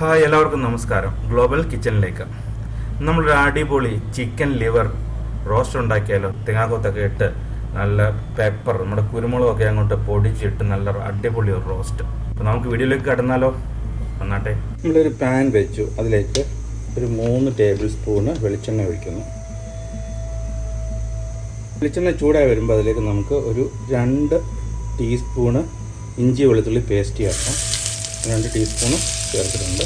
Hi, എല്ലാവർക്കും നമസ്കാരം. Global കിച്ചണിലേക്ക് നമ്മളൊരു അടിപൊളി ചിക്കൻ ലിവർ റോസ്റ്റ് ഉണ്ടാക്കിയാലോ. തേങ്ങാക്കൊത്തൊക്കെ ഇട്ട് നല്ല പെപ്പർ, നമ്മുടെ കുരുമുളകൊക്കെ അങ്ങോട്ട് പൊടിച്ചിട്ട് നല്ല അടിപൊളി ഒരു റോസ്റ്റ്. അപ്പോൾ നമുക്ക് വീഡിയോയിലേക്ക് കടന്നാലോ. വന്നാട്ടെ. നമ്മളൊരു പാൻ വെച്ചു, അതിലേക്ക് ഒരു 3 ടേബിൾ സ്പൂണ് വെളിച്ചെണ്ണ ഒഴിക്കുന്നു. വെളിച്ചെണ്ണ ചൂടായി വരുമ്പോൾ അതിലേക്ക് നമുക്ക് ഒരു 2 ടീസ്പൂണ് ഇഞ്ചി വെളുത്തുള്ളി പേസ്റ്റ് ചേർക്കാം. 2 ടീസ്പൂണ് ചേർത്തിട്ടുണ്ട്.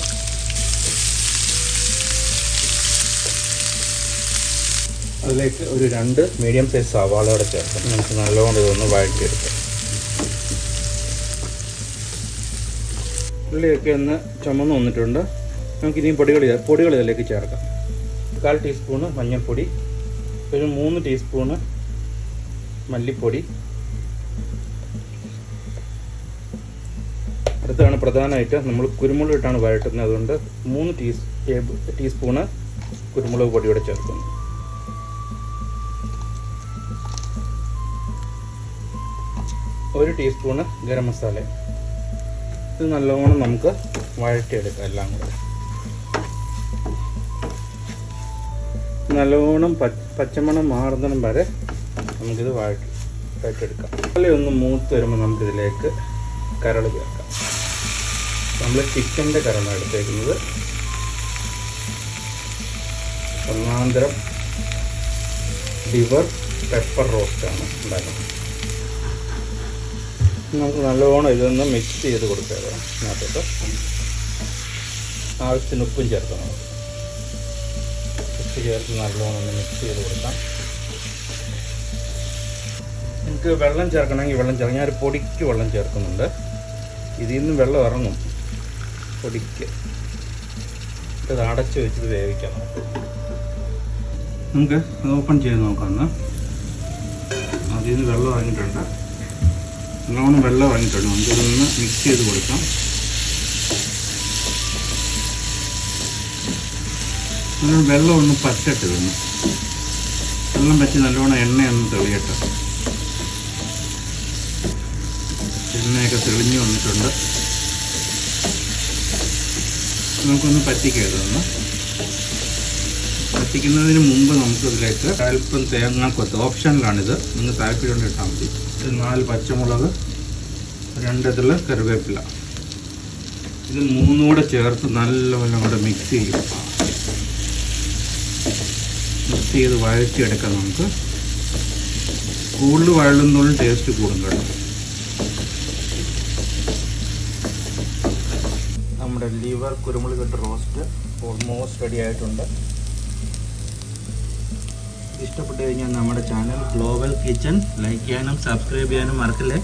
അതിലേക്ക് ഒരു 2 മീഡിയം സൈസ് സവാളയോടെ ചേർക്കാം. നമുക്ക് നല്ലോണം ഇതൊന്ന് വഴറ്റിയെടുക്കാം. ഉള്ളിയൊക്കെ ഒന്ന് ചുമന്ന് വന്നിട്ടുണ്ട്. നമുക്കിനി പൊടികൾ ഇതിലേക്ക് ചേർക്കാം. 1/4 ടീസ്പൂണ് മഞ്ഞൾപ്പൊടി, ഒരു 3 ടീസ്പൂണ് മല്ലിപ്പൊടി. അടുത്താണ് പ്രധാനമായിട്ട് നമ്മൾ കുരുമുളക് ഇട്ടാണ് വഴറ്റുന്നത്. അതുകൊണ്ട് 3 ടീസ്പൂണ് കുരുമുളക് പൊടിയോടെ ചേർക്കുന്നു. ഒരു ടീസ്പൂണ് ഗരം മസാല. ഇത് നല്ലോണം നമുക്ക് വഴറ്റിയെടുക്കാം. എല്ലാം കൂടെ നല്ലോണം പച്ചമണം മാറുന്നതിനും വരെ നമുക്കിത് വഴറ്റിയെടുക്കാം. ഒന്ന് മൂത്ത് വരുമ്പോൾ നമുക്കിതിലേക്ക് കരൾ ചേർക്കാം. നമ്മൾ ചിക്കൻ്റെ കരളാണ് എടുത്തേക്കുന്നത്. ഒന്നാന്തരം ലിവർ പെപ്പർ റോസ്റ്റാണ് ഉണ്ടാക്കുന്നത്. നമുക്ക് നല്ലോണം ഇതൊന്ന് മിക്സ് ചെയ്ത് കൊടുക്കുക. അതിനകത്തോട്ട് ആവശ്യത്തിന് ഉപ്പും ചേർക്കണം. ഉപ്പ് ചേർത്ത് നല്ലോണം ഒന്ന് മിക്സ് ചെയ്ത് കൊടുക്കാം. എനിക്ക് വെള്ളം ചേർക്കണമെങ്കിൽ വെള്ളം ചേർക്കാം. ഞാനൊരു പൊടിക്ക് വെള്ളം ചേർക്കുന്നുണ്ട്. ഇതിൽ നിന്ന് വെള്ളം ഇറങ്ങും പൊടിക്ക്. ഇത് അടച്ച് വെച്ചത് വേവിക്കാം. നമുക്ക് അത് ഓപ്പൺ ചെയ്ത് നോക്കാം. അതിൽ നിന്ന് വെള്ളം ഇറങ്ങിയിട്ടുണ്ട്. നല്ലോണം വെള്ളം ഇറങ്ങിയിട്ടുണ്ട്. നമുക്കിതൊന്ന് മിക്സ് ചെയ്ത് കൊടുക്കാം. നല്ലോണം വെള്ളം ഒന്ന് പറ്റട്ട്. ഇതൊന്ന് വെള്ളം പറ്റി നല്ലോണം എണ്ണയൊന്ന് തെളിയട്ടെ. എണ്ണയൊക്കെ തെളിഞ്ഞു വന്നിട്ടുണ്ട്. നമുക്കൊന്ന് പറ്റിക്കരുതൊന്ന്. പറ്റിക്കുന്നതിന് മുമ്പ് നമുക്കിതിലേക്ക് അല്പം തേങ്ങാക്കൊത്ത് ഓപ്ഷനിലാണിത്. നിങ്ങൾ താല്പര്യം ഇട്ടാൽ മതി. 4 പച്ചമുളക്, 2 ഇതിൽ കറിവേപ്പില. ഇത് 3 കൂടെ ചേർത്ത് നല്ലവണ്ണം കൂടെ മിക്സ് ചെയ്യും. മിക്സ് ചെയ്ത് വഴറ്റിയെടുക്കാം. നമുക്ക് കൂടുതൽ വഴലുന്നോളം ടേസ്റ്റ് കൂടും കേട്ടോ. നമ്മുടെ ലിവർ കുരുമുളക് ഇട്ട് റോസ്റ്റ് ഓൾമോസ്റ്റ് റെഡി ആയിട്ടുണ്ട്. ഇഷ്ടപ്പെട്ടു കഴിഞ്ഞാൽ നമ്മുടെ ചാനൽ ഗ്ലോബൽ കിച്ചൺ ലൈക്ക് ചെയ്യാനും സബ്സ്ക്രൈബ് ചെയ്യാനും മറക്കല്ലേ.